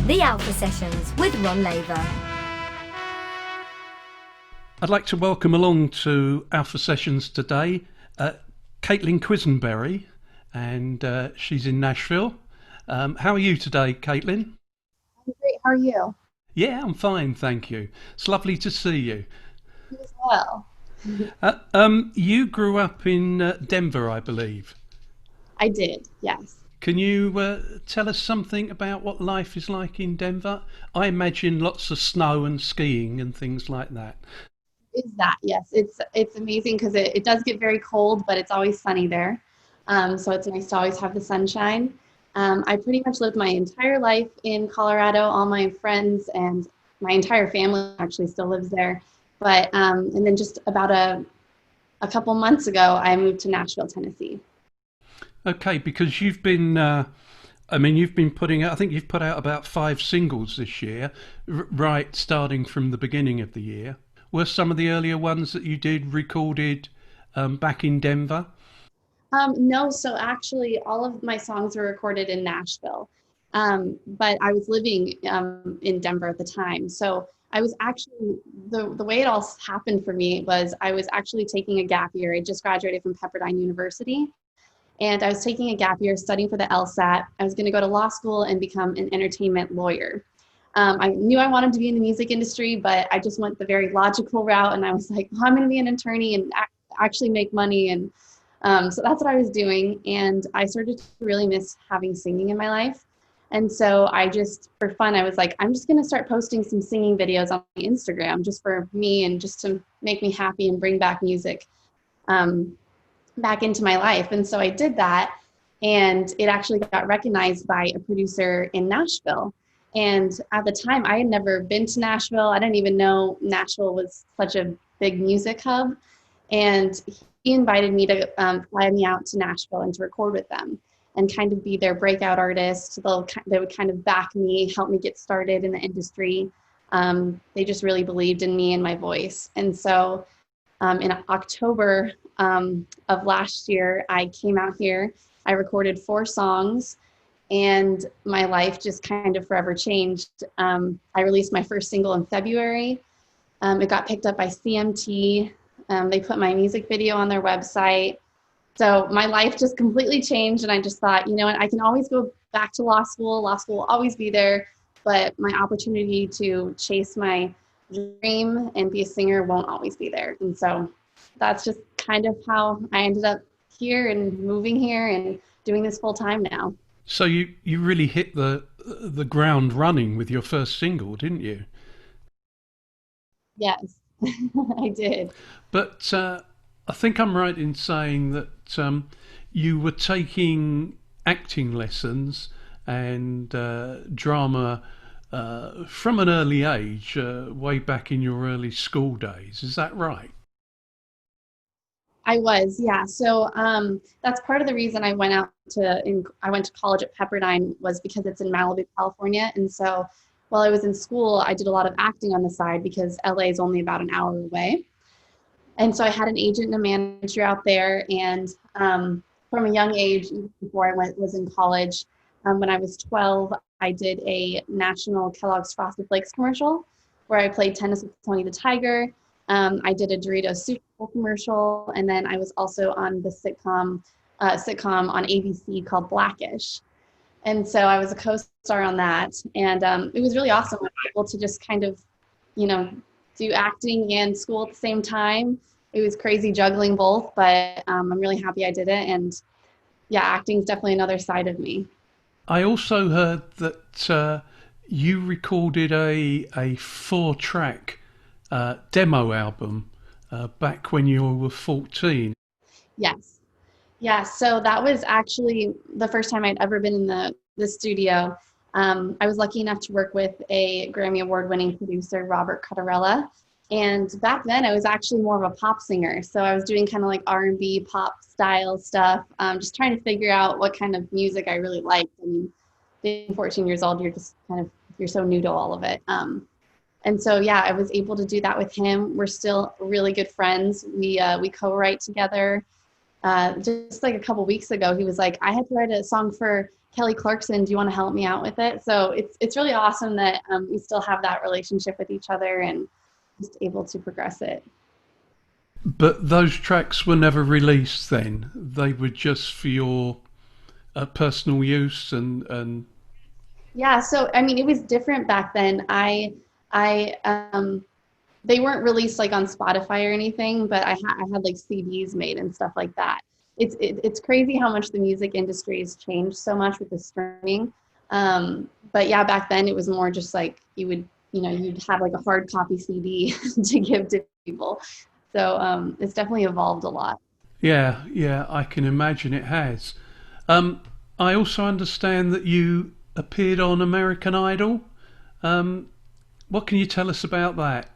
The Alpha Sessions with Ron Laver. I'd like to welcome along to Alpha Sessions today Caitlin Quisenberry, and she's in Nashville. How are you today, Caitlin? I'm great. How are you? Yeah, I'm fine, thank you. It's lovely to see you. You as well. You grew up in Denver, I believe. I did, yes. Can you tell us something about what life is like in Denver? I imagine lots of snow and skiing and things like that. Is that, yes. It's amazing because it does get very cold, but it's always sunny there. So it's nice to always have the sunshine. I pretty much lived my entire life in Colorado. All my friends and my entire family actually still lives there. But and then just about a couple months ago, I moved to Nashville, Tennessee. Okay, because you've been, you've been putting out, I think you've put out about 5 singles this year, right, starting from the beginning of the year. Were some of the earlier ones that you did recorded back in Denver? No, so actually all of my songs were recorded in Nashville. But I was living in Denver at the time. So I was actually, the way it all happened for me was I was actually taking a gap year. I just graduated from Pepperdine University. And I was taking a gap year studying for the LSAT. I was going to go to law school and become an entertainment lawyer. I knew I wanted to be in the music industry, but I just went the very logical route. And I was like, well, I'm going to be an attorney and actually make money. And so that's what I was doing. And I started to really miss having singing in my life. And so I just, for fun, I was like, I'm just going to start posting some singing videos on my Instagram just for me and just to make me happy and bring back music. Back into my life. And so I did that, and it actually got recognized by a producer in Nashville. And at the time I had never been to Nashville. I didn't even know Nashville was such a big music hub. And he invited me to fly me out to Nashville and to record with them and kind of be their breakout artist. They would kind of back me, help me get started in the industry. They just really believed in me and my voice. And so in October of last year, I came out here. I recorded 4 songs, and my life just kind of forever changed. I released my first single in February. It got picked up by CMT. They put my music video on their website. So my life just completely changed, and I just thought, you know what, I can always go back to law school. Law school will always be there, but my opportunity to chase my dream and be a singer won't always be there. And so that's just kind of how I ended up here and moving here and doing this full time now. So you really hit the ground running with your first single, didn't you? Yes, I did. But I think I'm right in saying that you were taking acting lessons and drama from an early age, way back in your early school days. Is that right? I was, yeah. So that's part of the reason I went I went to college at Pepperdine was because it's in Malibu, California. And so while I was in school, I did a lot of acting on the side because LA is only about an hour away. And so I had an agent and a manager out there. And from a young age, even before was in college, when I was 12, I did a national Kellogg's Frosted Flakes commercial where I played tennis with Tony the Tiger. I did a Doritos Super Bowl commercial, and then I was also on the sitcom on ABC called Blackish. And so I was a co-star on that, and it was really awesome. I was able to just kind of, do acting and school at the same time. It was crazy juggling both, but I'm really happy I did it. And yeah, acting is definitely another side of me. I also heard that you recorded a 4-track demo album back when you were 14. Yes. Yeah, so that was actually the first time I'd ever been in the studio. I was lucky enough to work with a Grammy Award-winning producer, Robert Cottarella. And back then, I was actually more of a pop singer. So I was doing kind of like R&B pop style stuff, just trying to figure out what kind of music I really liked. I mean, being 14 years old, you're so new to all of it. And so, yeah, I was able to do that with him. We're still really good friends. We co-write together. just like a couple weeks ago, he was like, I had to write a song for Kelly Clarkson. Do you want to help me out with it? So it's really awesome that we still have that relationship with each other and just able to progress it. But those tracks were never released then. They were just for your personal use and Yeah, so I mean, it was different back then. I they weren't released like on Spotify or anything, but I had like CDs made and stuff like that. It's crazy how much the music industry has changed so much with the streaming. But yeah, back then it was more just like you'd have like a hard copy CD to give to people. So it's definitely evolved a lot. yeah, yeah, I can imagine it has. Um, I also understand that you appeared on American Idol. Um, what can you tell us about that?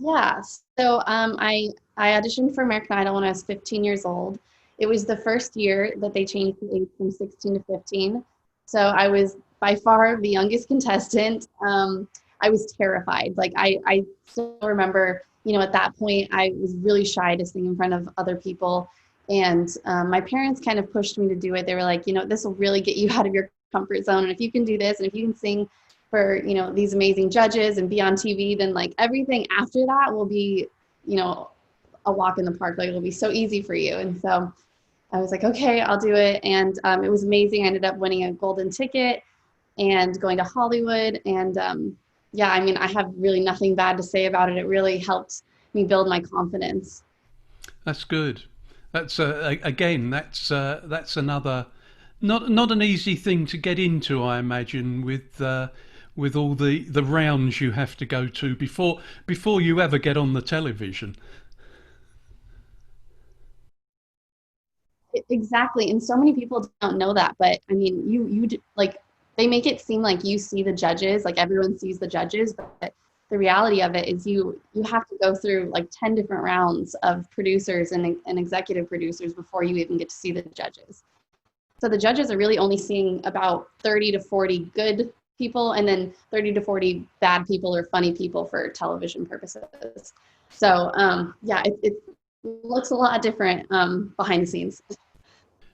Yeah, so I auditioned for American Idol when I was 15 years old. It was the first year that they changed the age from 16 to 15. So I was by far the youngest contestant. I was terrified. Like I still remember, at that point I was really shy to sing in front of other people. And my parents kind of pushed me to do it. They were like, this will really get you out of your comfort zone. And if you can do this and if you can sing for these amazing judges and be on TV, then like everything after that will be you know a walk in the park. Like it'll be so easy for you. And so I was like, okay, I'll do it. And it was amazing. I ended up winning a golden ticket and going to Hollywood. And yeah, I mean, I have really nothing bad to say about it. It really helped me build my confidence. That's good. That's again, that's another not an easy thing to get into, I imagine, with all the rounds you have to go to before you ever get on the television. Exactly. And so many people don't know that, but I mean, like, they make it seem like you see the judges, like everyone sees the judges, but the reality of it is you have to go through like 10 different rounds of producers and executive producers before you even get to see the judges. So the judges are really only seeing about 30 to 40 good people and then 30 to 40 bad people or funny people for television purposes. So yeah, it looks a lot different behind the scenes.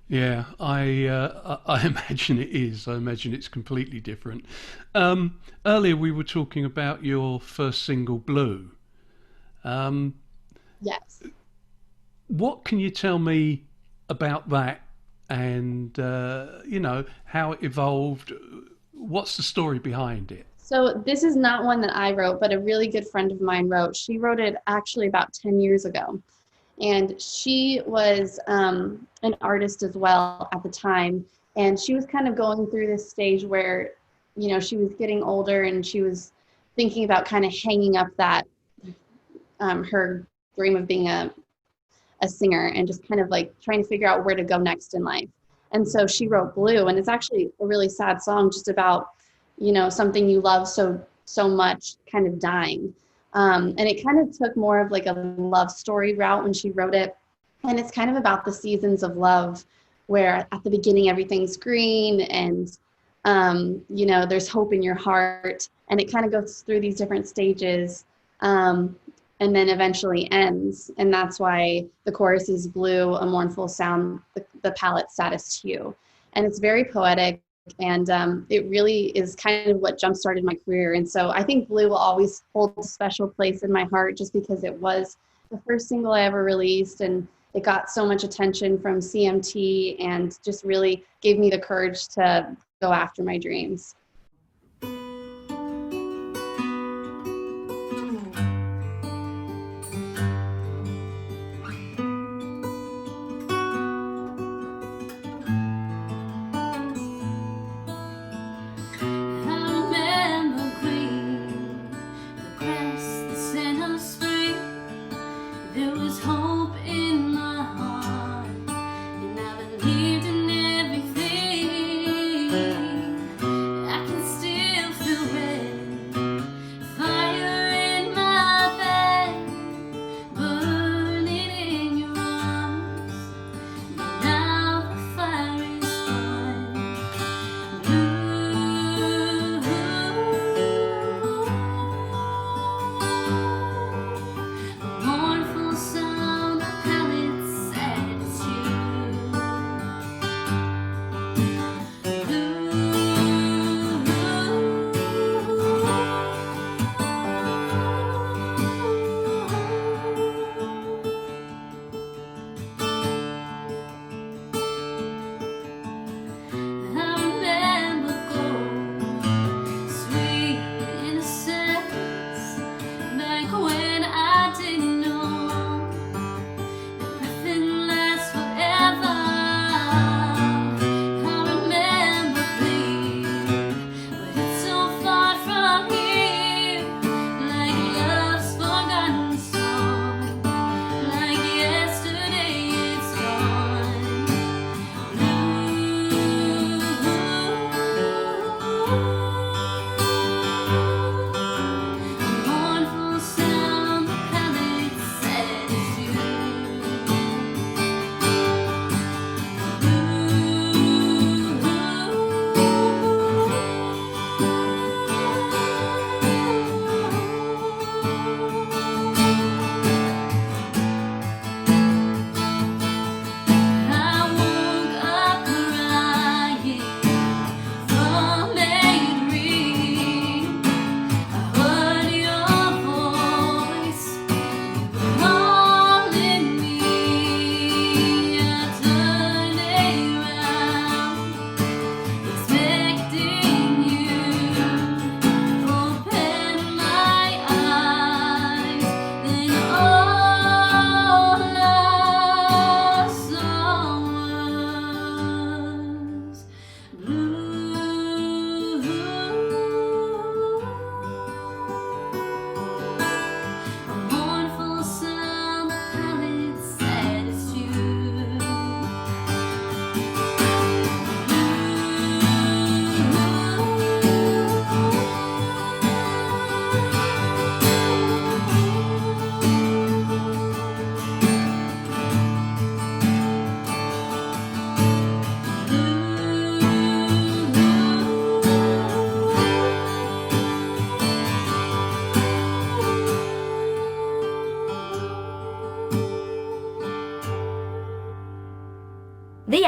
Yeah, I imagine it is. I imagine it's completely different. Earlier we were talking about your first single, Blue. Um, Yes. what can you tell me about that and how it evolved? What's the story behind it? So this is not one that I wrote, but a really good friend of mine wrote. She wrote it actually about 10 years ago. And she was an artist as well at the time. And she was kind of going through this stage where, she was getting older and she was thinking about kind of hanging up that her dream of being a singer and just kind of like trying to figure out where to go next in life. And so she wrote Blue, and it's actually a really sad song just about, something you love so much kind of dying. And it kind of took more of like a love story route when she wrote it. And it's kind of about the seasons of love where at the beginning everything's green and there's hope in your heart, and it kind of goes through these different stages. And then eventually ends. And that's why the chorus is blue, a mournful sound, the palette's saddest hue. And it's very poetic. And it really is kind of what jump-started my career. And so I think Blue will always hold a special place in my heart just because it was the first single I ever released. And it got so much attention from CMT and just really gave me the courage to go after my dreams.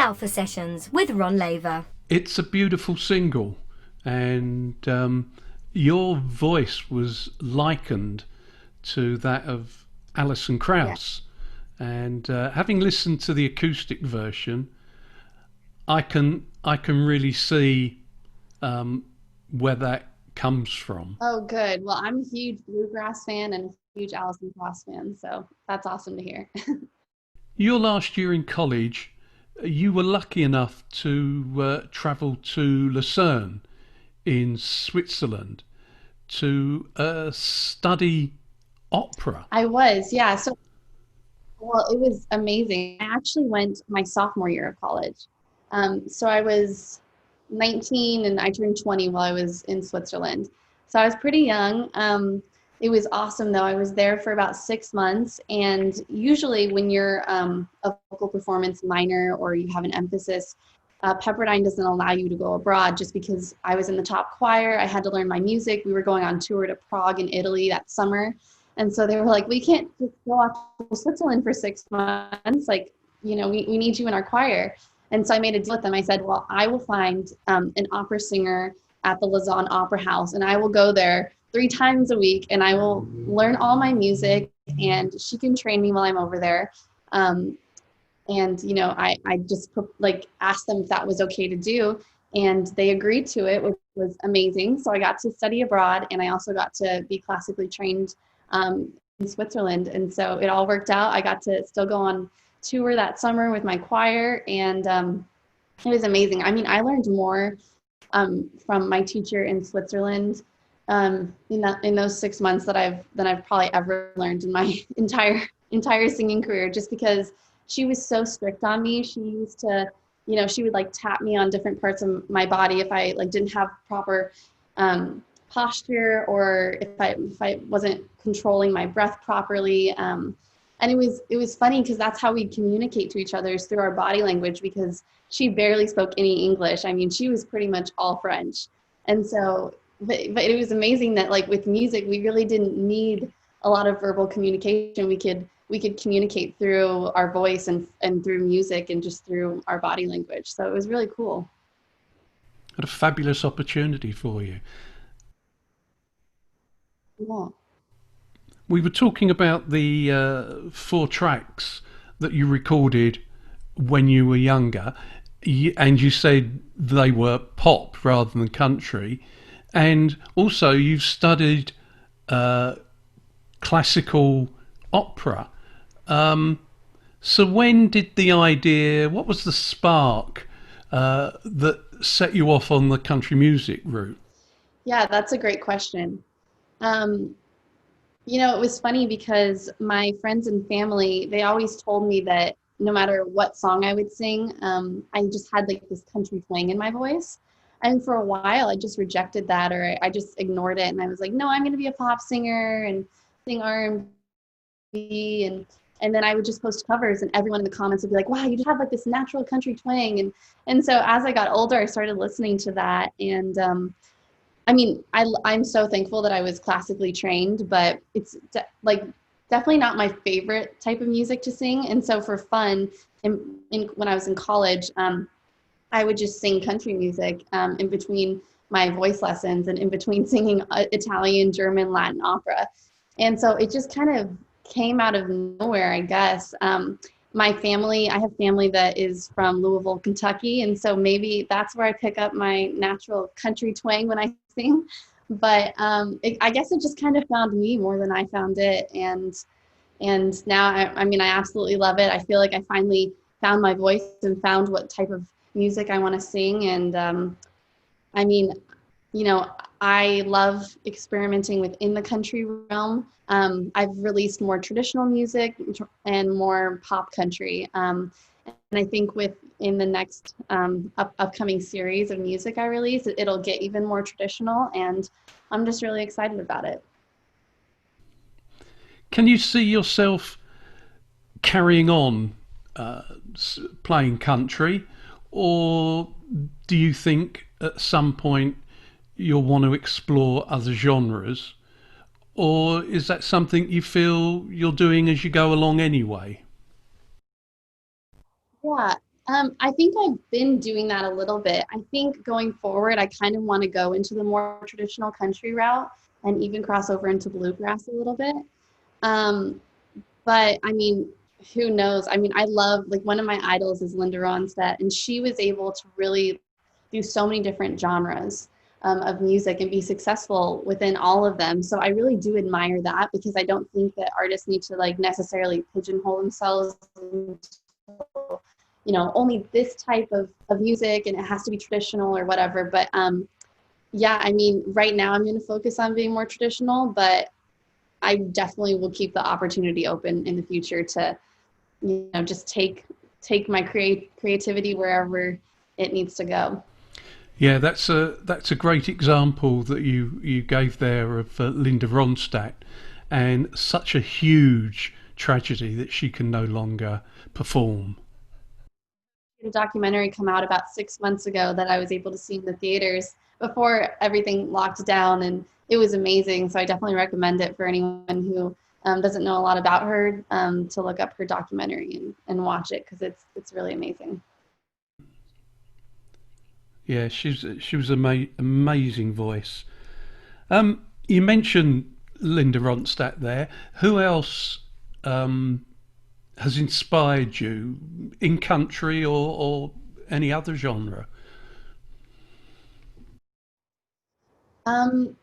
Alpha Sessions with Ron Laver. It's a beautiful single, and your voice was likened to that of Alison Krauss. And having listened to the acoustic version, I can really see where that comes from. Oh, good. Well, I'm a huge bluegrass fan and a huge Alison Krauss fan, so that's awesome to hear. Your last year in college, you were lucky enough to travel to Lucerne in Switzerland to study opera. I was, yeah. So, well, it was amazing. I actually went my sophomore year of college. So I was 19 and I turned 20 while I was in Switzerland. So I was pretty young. It was awesome though. I was there for about 6 months, and usually when you're a vocal performance minor or you have an emphasis, Pepperdine doesn't allow you to go abroad just because I was in the top choir. I had to learn my music. We were going on tour to Prague in Italy that summer. And so they were like, we can't just go off to Switzerland for 6 months. Like, we need you in our choir. And so I made a deal with them. I said, well, I will find an opera singer at the Lausanne Opera House, and I will go there 3 times a week, and I will learn all my music, and she can train me while I'm over there. I just asked them if that was okay to do, and they agreed to it, which was amazing. So I got to study abroad, and I also got to be classically trained in Switzerland. And so it all worked out. I got to still go on tour that summer with my choir, and it was amazing. I mean, I learned more from my teacher in Switzerland in those 6 months than I've probably ever learned in my entire singing career, just because she was so strict on me. She used to, she would tap me on different parts of my body if I didn't have proper posture, or if I wasn't controlling my breath properly. And it was funny because that's how we communicate to each other, is through our body language, because she barely spoke any English. I mean, she was pretty much all French. And so, but it was amazing that with music, we really didn't need a lot of verbal communication. We could communicate through our voice and through music and just through our body language. So it was really cool. What a fabulous opportunity for you. Yeah. We were talking about the 4 tracks that you recorded when you were younger, and you said they were pop rather than country, and also you've studied classical opera. So when did what was the spark that set you off on the country music route? Yeah, that's a great question. It was funny because my friends and family, they always told me that no matter what song I would sing, I just had this country twang in my voice. And for a while, I just rejected that, or I just ignored it. And I was like, no, I'm going to be a pop singer and sing R&B. And then I would just post covers, and everyone in the comments would be like, wow, you just have this natural country twang. And so as I got older, I started listening to that. And I mean, I'm so thankful that I was classically trained, but it's definitely not my favorite type of music to sing. And so for fun, when I was in college, I would just sing country music in between my voice lessons and in between singing Italian, German, Latin opera. And so it just kind of came out of nowhere, I guess. I have family that is from Louisville, Kentucky, and so maybe that's where I pick up my natural country twang when I sing. But I guess it just kind of found me more than I found it, and now I mean, I absolutely love it. I feel like I finally found my voice and found what type of music I want to sing. And I mean, I love experimenting within the country realm. I've released more traditional music and more pop country. And I think in the next upcoming series of music I release, it'll get even more traditional, and I'm just really excited about it. Can you see yourself carrying on playing country, or do you think at some point you'll want to explore other genres, or is that something you feel you're doing as you go along anyway? Yeah, I think I've been doing that a little bit. I think going forward, I kind of want to go into the more traditional country route and even cross over into bluegrass a little bit. Um, but I mean, who knows? I mean, I love, like, one of my idols is Linda Ronstadt, and she was able to really do so many different genres of music and be successful within all of them. So I really do admire that, because I don't think that artists need to like necessarily pigeonhole themselves into, only this type of music and it has to be traditional or whatever. But yeah, I mean, right now I'm going to focus on being more traditional, but I definitely will keep the opportunity open in the future to, just take my creativity wherever it needs to go. Yeah, that's a great example that you gave there of Linda Ronstadt, and such a huge tragedy that she can no longer perform. A documentary come out about 6 months ago that I was able to see in the theaters before everything locked down, and it was amazing. So I definitely recommend it for anyone who doesn't know a lot about her, to look up her documentary and watch it, because it's really amazing. Yeah, she was amazing voice. You mentioned Linda Ronstadt there. Who else has inspired you in country or any other genre? Um,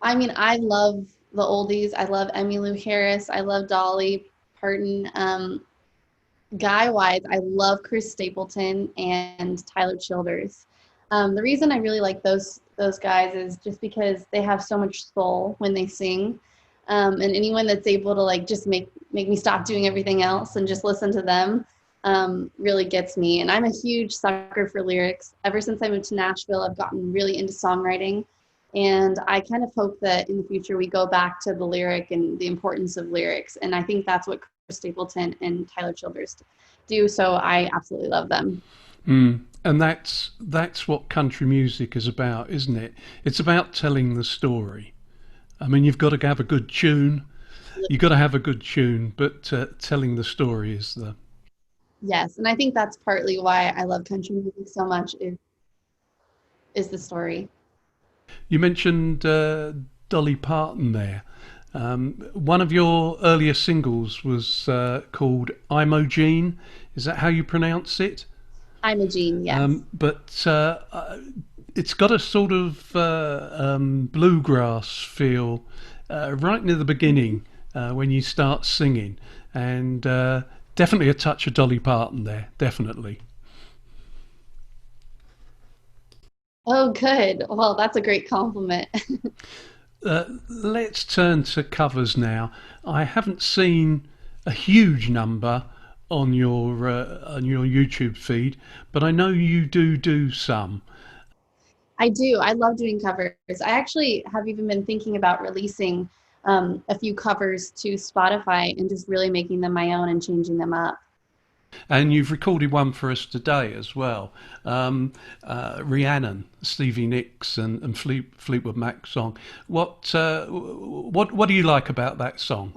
I mean, I love the oldies. I love Emmylou Harris. I love Dolly Parton. Guy wise, I love Chris Stapleton and Tyler Childers. The reason I really like those guys is just because they have so much soul when they sing, and anyone that's able to like just make me stop doing everything else and just listen to them really gets me. And I'm a huge sucker for lyrics. Ever since I moved to Nashville, I've gotten really into songwriting, and I kind of hope that in the future we go back to the lyric and the importance of lyrics. And I think that's what Chris Stapleton and Tyler Childers do. So I absolutely love them. And that's what country music is about, isn't it? It's about telling the story. I mean, you've got to have a good tune. You've got to have a good tune, but telling the story is the. Yes, and I think that's partly why I love country music so much is the story. You mentioned Dolly Parton there. One of your earlier singles was called "Imogene." Is that how you pronounce it? I'm a Jean, yes. But it's got a sort of bluegrass feel right near the beginning when you start singing, and definitely a touch of Dolly Parton there, definitely. Oh, good. Well, that's a great compliment. Let's turn to covers now. I haven't seen a huge number on your YouTube feed, but I know you do some. I do. I love doing covers. I actually have even been thinking about releasing a few covers to Spotify and just really making them my own and changing them up. And you've recorded one for us today as well. Rhiannon, Stevie Nicks, and Fleetwood Mac song. What do you like about that song?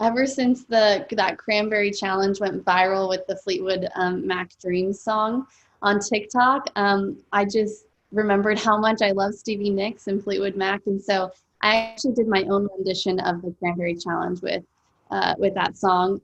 Ever since that Cranberry Challenge went viral with the Fleetwood Mac Dreams song on TikTok, I just remembered how much I love Stevie Nicks and Fleetwood Mac, and so I actually did my own rendition of the Cranberry Challenge with that song,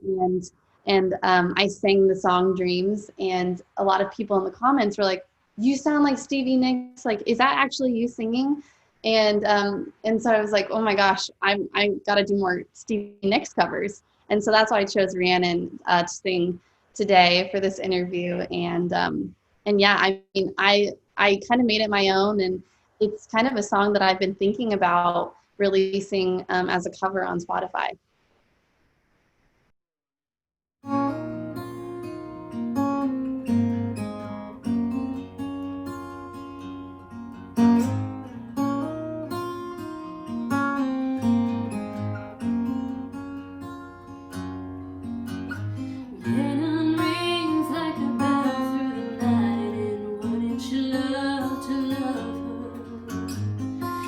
and I sang the song Dreams, and a lot of people in the comments were like, "You sound like Stevie Nicks. Like, is that actually you singing?" And so I was like, "Oh my gosh, I got to do more Stevie Nicks covers." And so that's why I chose Rhiannon to sing today for this interview. And yeah, I mean, I kind of made it my own, and it's kind of a song that I've been thinking about releasing as a cover on Spotify. Venom rings like a bell through the night, and wouldn't you love to love her?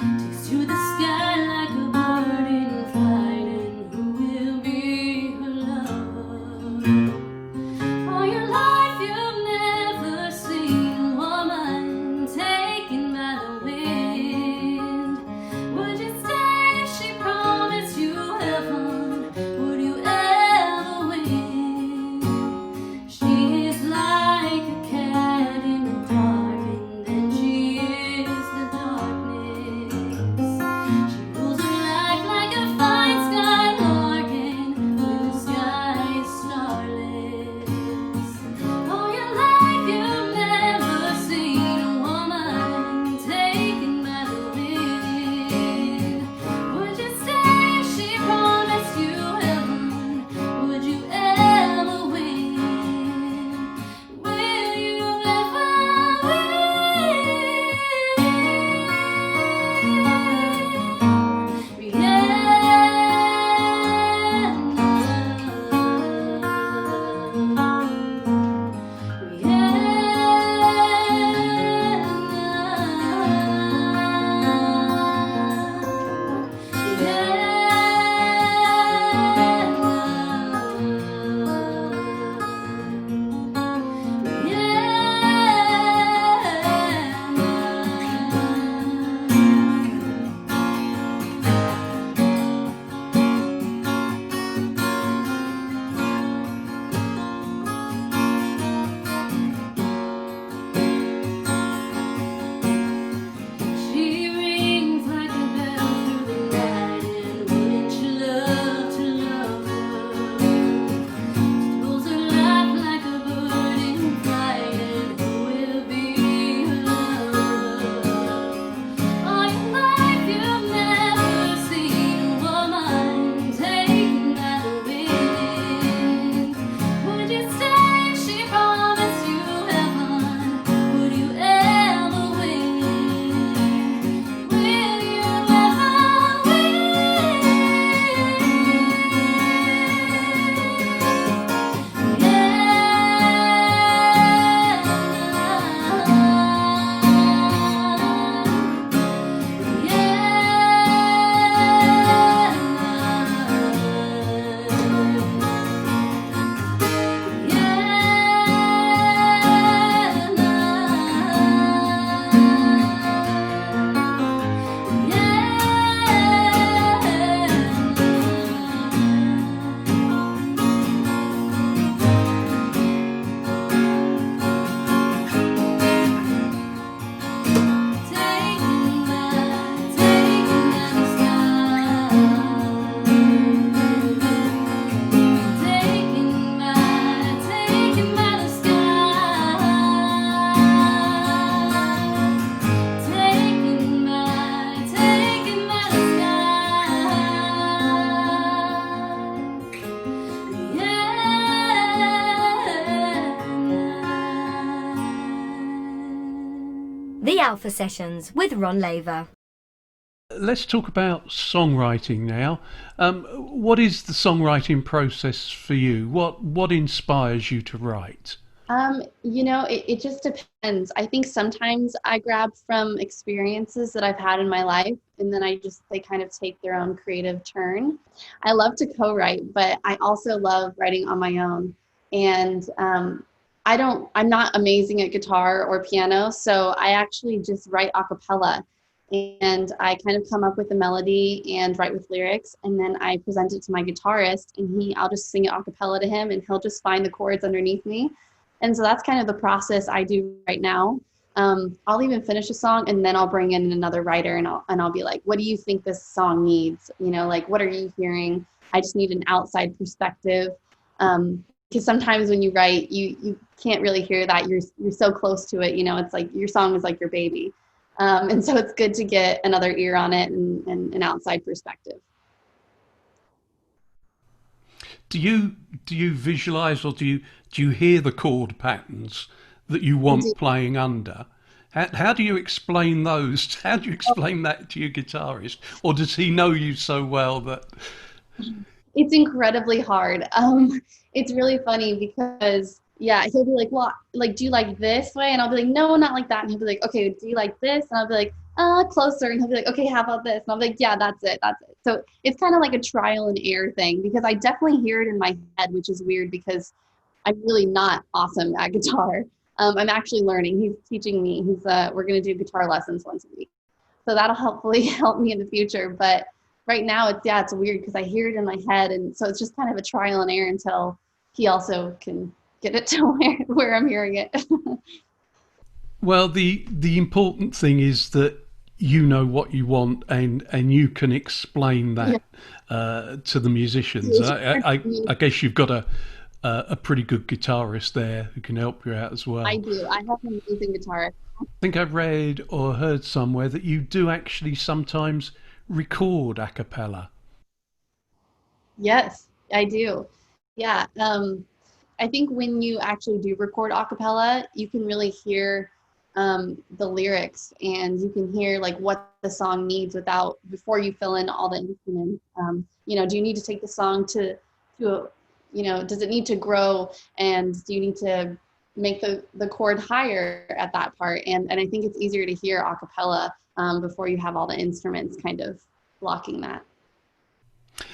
Takes to the sky like a bird in flight, and The Alpha Sessions with Ron Laver. Let's talk about songwriting now. What is the songwriting process for you? What inspires you to write? It just depends. I think sometimes I grab from experiences that I've had in my life, and then they kind of take their own creative turn. I love to co-write, but I also love writing on my own. And I'm not amazing at guitar or piano, so I actually just write a cappella. And I kind of come up with a melody and write with lyrics, and then I present it to my guitarist, and I'll just sing it a cappella to him, and he'll just find the chords underneath me. And so that's kind of the process I do right now. I'll even finish a song, and then I'll bring in another writer, and I'll be like, what do you think this song needs? Like, what are you hearing? I just need an outside perspective. Because sometimes when you write, you can't really hear that. You're so close to it. It's like your song is like your baby. And so it's good to get another ear on it and an outside perspective. Do you visualize, or do you hear the chord patterns that you want playing under? How do you explain those? How do you explain that to your guitarist, or does he know you so well that? It's incredibly hard. It's really funny because he'll be like, well, like, do you like this way? And I'll be like, no, not like that. And he'll be like, okay, do you like this? And I'll be like, closer. And he'll be like, okay, how about this? And I'll be like, yeah, that's it. So it's kind of like a trial and error thing, because I definitely hear it in my head, which is weird because I'm really not awesome at guitar. I'm actually learning. He's teaching me. We're going to do guitar lessons once a week. So that'll hopefully help me in the future. But right now it's weird because I hear it in my head. And so it's just kind of a trial and error until he also can get it to where I'm hearing it. Well, the important thing is that you know what you want, and you can explain that to the musicians. I guess you've got a pretty good guitarist there who can help you out as well. I do. I have an amazing guitarist. I think I've read or heard somewhere that you do actually sometimes record a cappella. Yes, I do. Yeah. I think when you actually do record a cappella, you can really hear the lyrics, and you can hear like what the song needs before you fill in all the instruments. Do you need to take the song to does it need to grow, and do you need to make the chord higher at that part? And I think it's easier to hear a cappella before you have all the instruments kind of blocking that.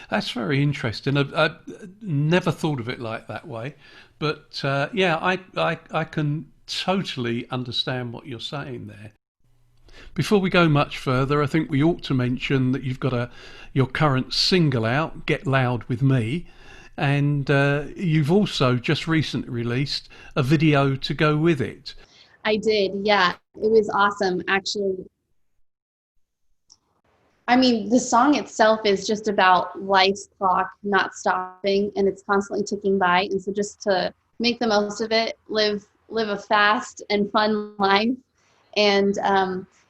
That's very interesting. I never thought of it like that way, but I can totally understand what you're saying there. Before we go much further, I think we ought to mention that you've got your current single out, "Get Loud with Me," and you've also just recently released a video to go with it. I did, yeah. It was awesome, actually. I mean, the song itself is just about life's clock not stopping, and it's constantly ticking by. And so just to make the most of it, live a fast and fun life. And,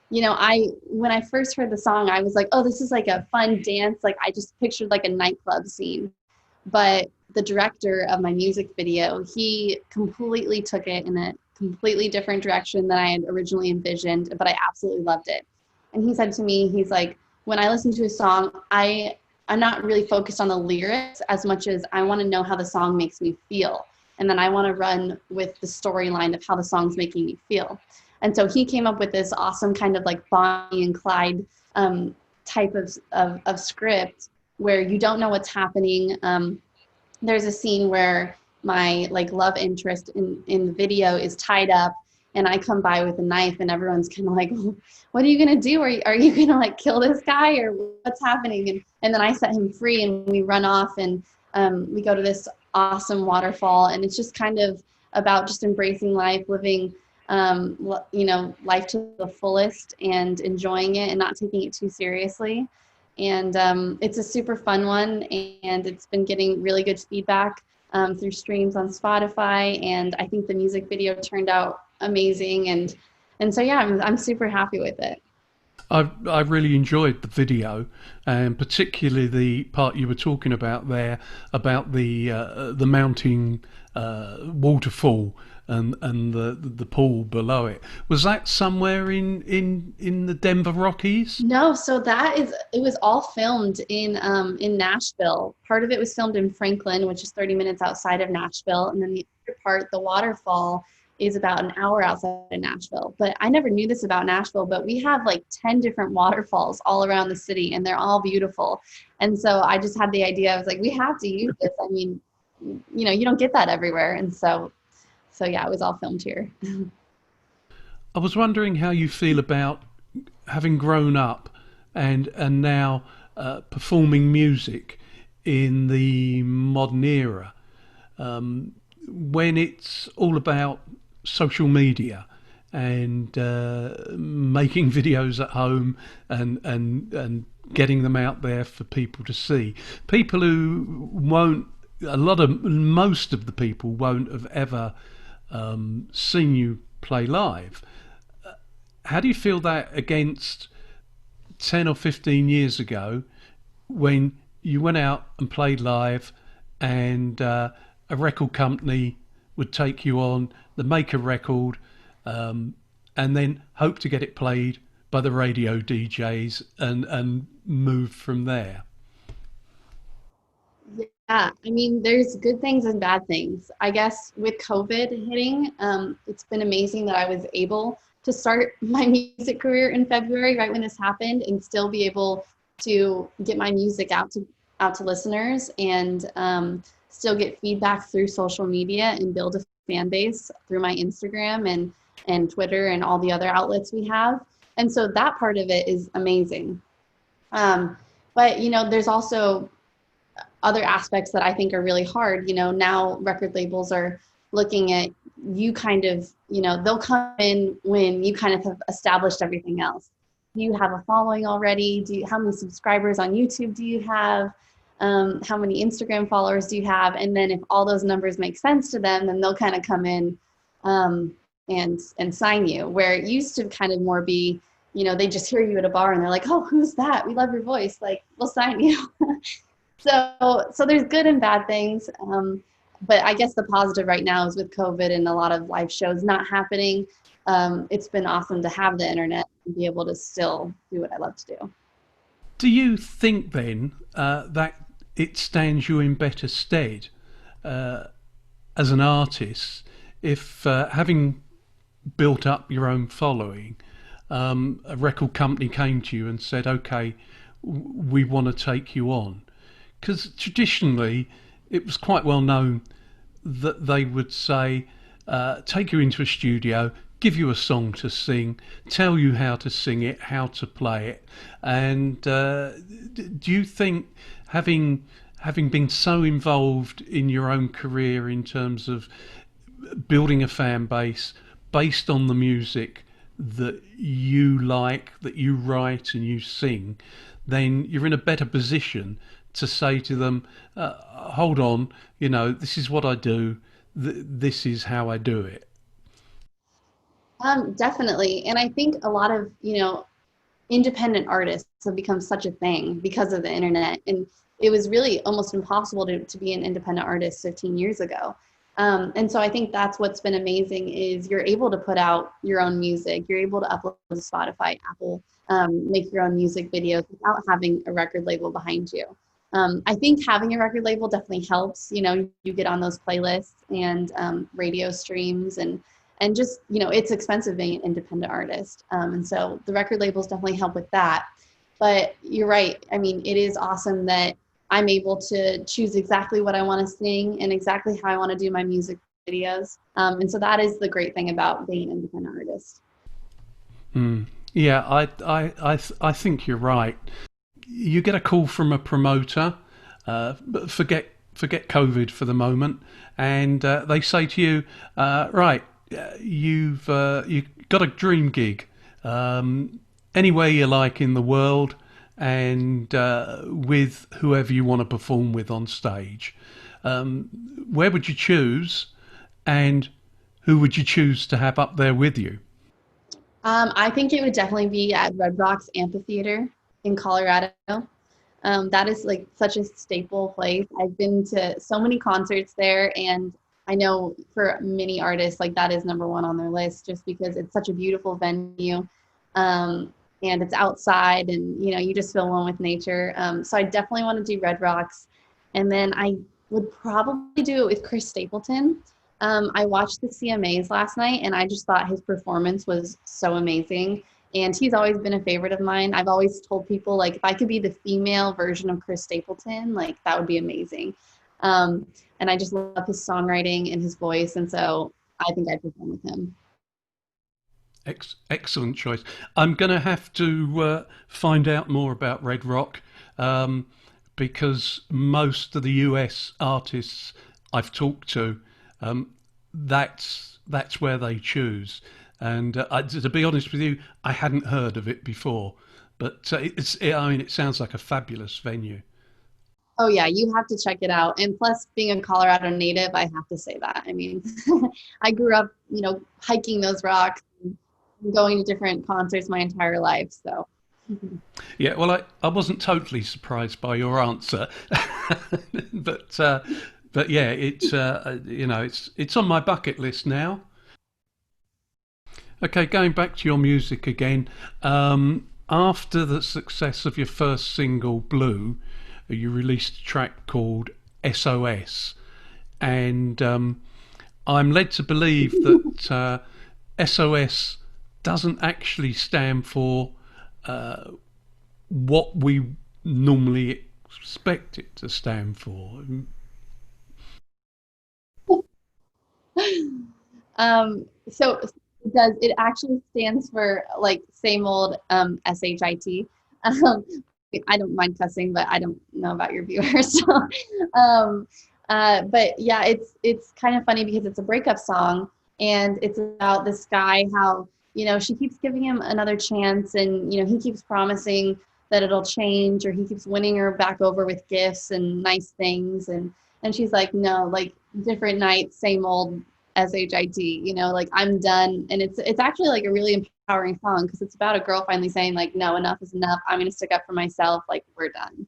when I first heard the song, I was like, oh, this is like a fun dance. Like, I just pictured like a nightclub scene. But the director of my music video, he completely took it in a completely different direction than I had originally envisioned, but I absolutely loved it. And he said to me, he's like, when I listen to a song, I'm not really focused on the lyrics as much as I want to know how the song makes me feel. And then I want to run with the storyline of how the song's making me feel. And so he came up with this awesome kind of like Bonnie and Clyde type of script where you don't know what's happening. There's a scene where my like love interest in the video is tied up, and I come by with a knife, and everyone's kind of like, what are you going to do? Are you going to like kill this guy, or what's happening? And then I set him free, and we run off, and we go to this awesome waterfall. And it's just kind of about just embracing life, living, life to the fullest and enjoying it and not taking it too seriously. And it's a super fun one, and it's been getting really good feedback through streams on Spotify. And I think the music video turned out amazing, and so I'm super happy with it. I really enjoyed the video, and particularly the part you were talking about there about the mounting waterfall and the pool below it. Was that somewhere in the Denver Rockies? No, so it was all filmed in Nashville. Part of it was filmed in Franklin, which is 30 minutes outside of Nashville, and then the other part, the waterfall, is about an hour outside of Nashville. But I never knew this about Nashville, but we have like 10 different waterfalls all around the city, and they're all beautiful. And so I just had the idea, I was like, we have to use this. I mean, you don't get that everywhere. And so yeah, it was all filmed here. I was wondering how you feel about having grown up and now performing music in the modern era, when it's all about social media and making videos at home and getting them out there for people to see. People who won't, most of the people won't have ever seen you play live. How do you feel that against 10 or 15 years ago when you went out and played live and a record company would take you on, they'd make a record, and then hope to get it played by the radio DJs and move from there? Yeah, I mean, there's good things and bad things. I guess with COVID hitting, it's been amazing that I was able to start my music career in February, right when this happened, and still be able to get my music out to listeners and still get feedback through social media and build a fan base through my Instagram and Twitter and all the other outlets we have. And so that part of it is amazing. But there's also other aspects that I think are really hard. Now record labels are looking at you kind of, they'll come in when you kind of have established everything else. Do you have a following already? How many subscribers on YouTube do you have? How many Instagram followers do you have? And then if all those numbers make sense to them, then they'll kind of come in and sign you. Where it used to kind of more be, they just hear you at a bar and they're like, oh, who's that? We love your voice. Like, we'll sign you. So there's good and bad things. But I guess the positive right now is with COVID and a lot of live shows not happening. It's been awesome to have the internet and be able to still do what I love to do. Do you think then that it stands you in better stead as an artist if having built up your own following, a record company came to you and said, okay, we want to take you on? Because traditionally it was quite well known that they would say, take you into a studio, give you a song to sing, tell you how to sing it, how to play it. And do you think having been so involved in your own career in terms of building a fan base based on the music that you like, that you write and you sing, then you're in a better position to say to them, hold on, this is what I do, this is how I do it? Definitely. And I think a lot of, independent artists have become such a thing because of the internet. And it was really almost impossible to be an independent artist 15 years ago. And so I think that's what's been amazing is you're able to put out your own music. You're able to upload to Spotify, Apple, make your own music videos without having a record label behind you. I think having a record label definitely helps. You get on those playlists and radio streams and just, it's expensive being an independent artist. And so the record labels definitely help with that. But you're right. I mean, it is awesome that I'm able to choose exactly what I want to sing and exactly how I want to do my music videos. And so that is the great thing about being an independent artist. Yeah, I think you're right. You get a call from a promoter, but forget COVID for the moment, and they say to you, right, you've got a dream gig anywhere you like in the world, and with whoever you want to perform with on stage. Where would you choose, and who would you choose to have up there with you? I think it would definitely be at Red Rocks Amphitheater in Colorado. That is like such a staple place. I've been to so many concerts there, and I know for many artists, like that is number one on their list just because it's such a beautiful venue. And it's outside and, you just feel one with nature. So I definitely want to do Red Rocks. And then I would probably do it with Chris Stapleton. I watched the CMAs last night and I just thought his performance was so amazing. And he's always been a favorite of mine. I've always told people, like, if I could be the female version of Chris Stapleton, like, that would be amazing. And I just love his songwriting and his voice. And so I think I'd perform with him. Excellent choice. I'm going to have to find out more about Red Rock because most of the US artists I've talked to, that's where they choose. And to be honest with you, I hadn't heard of it before. But I mean, it sounds like a fabulous venue. Oh yeah, you have to check it out. And plus, being a Colorado native, I have to say that. I mean, I grew up, hiking those rocks, and going to different concerts my entire life. So. Yeah, well, I wasn't totally surprised by your answer, but yeah, it's on my bucket list now. Okay, going back to your music again. After the success of your first single, Blue, you released a track called SOS, and I'm led to believe that SOS doesn't actually stand for what we normally expect it to stand for. So it does. It actually stands for like same old SHIT. Um, I don't mind cussing, but I don't know about your viewers. So, but yeah, it's kind of funny because it's a breakup song, and it's about this guy, how she keeps giving him another chance, and he keeps promising that it'll change, or he keeps winning her back over with gifts and nice things, and she's like, no, like different night, same old SHIT, like I'm done. And it's actually like a really empowering song because it's about a girl finally saying like, no, enough is enough. I'm going to stick up for myself. Like, we're done.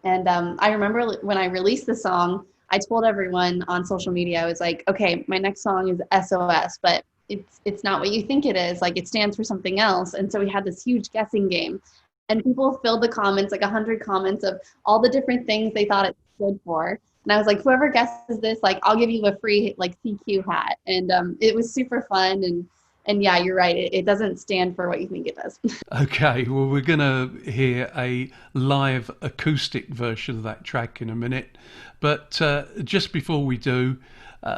And I remember when I released the song, I told everyone on social media, I was like, okay, my next song is SOS, but it's not what you think it is. Like, it stands for something else. And so we had this huge guessing game, and people filled the comments, like 100 comments of all the different things they thought it stood for. And I was like, whoever guesses this, like, I'll give you a free like CQ hat. And it was super fun. And yeah, you're right. It doesn't stand for what you think it does. Okay, well, we're going to hear a live acoustic version of that track in a minute. But just before we do,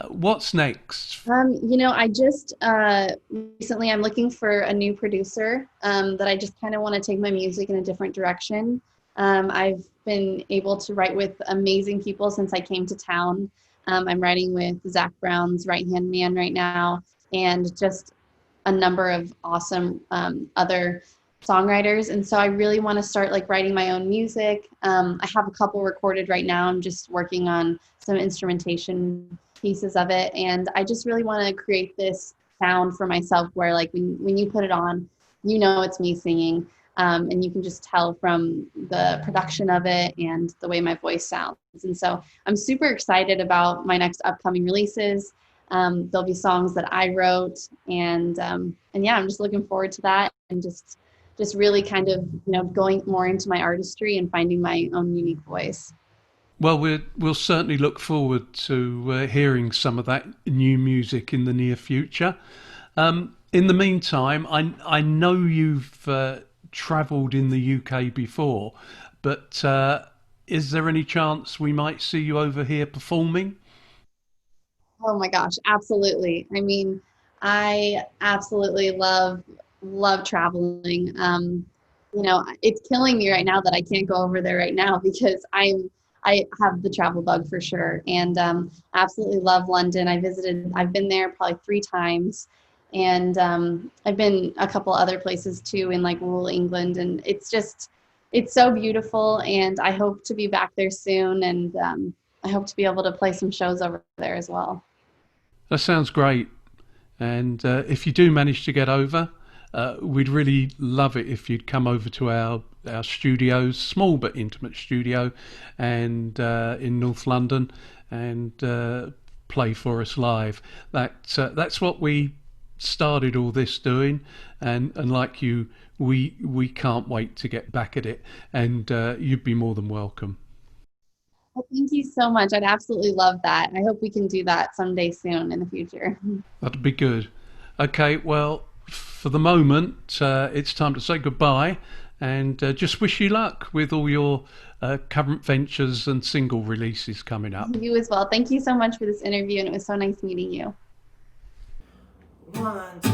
what's next? I just recently I'm looking for a new producer that I just kind of want to take my music in a different direction. I've been able to write with amazing people since I came to town. I'm writing with Zach Brown's Right Hand Man right now, and just a number of awesome other songwriters. And so I really want to start like writing my own music. I have a couple recorded right now. I'm just working on some instrumentation pieces of it. And I just really want to create this sound for myself where like when you put it on, it's me singing. And you can just tell from the production of it and the way my voice sounds. And so I'm super excited about my next upcoming releases. There'll be songs that I wrote, and yeah, I'm just looking forward to that, and just really kind of going more into my artistry and finding my own unique voice. Well, we'll certainly look forward to hearing some of that new music in the near future. In the meantime, I know you've travelled in the UK before, but is there any chance we might see you over here performing? Oh my gosh, absolutely. I mean, I absolutely love traveling. It's killing me right now that I can't go over there right now because I have the travel bug for sure, and absolutely love London. I've been there probably 3 times, and I've been a couple other places too in like rural England, and it's so beautiful, and I hope to be back there soon, and I hope to be able to play some shows over there as well. That sounds great. And if you do manage to get over, we'd really love it if you'd come over to our studios, small but intimate studio, and in North London, and play for us live. That's what we started all this doing, and like you, we can't wait to get back at it, and you'd be more than welcome. Well, thank you so much. I'd absolutely love that. I hope we can do that someday soon in the future. That'd be good. Okay, well, for the moment, it's time to say goodbye, and just wish you luck with all your current ventures and single releases coming up. You as well. Thank you so much for this interview, and it was so nice meeting you. 1, 2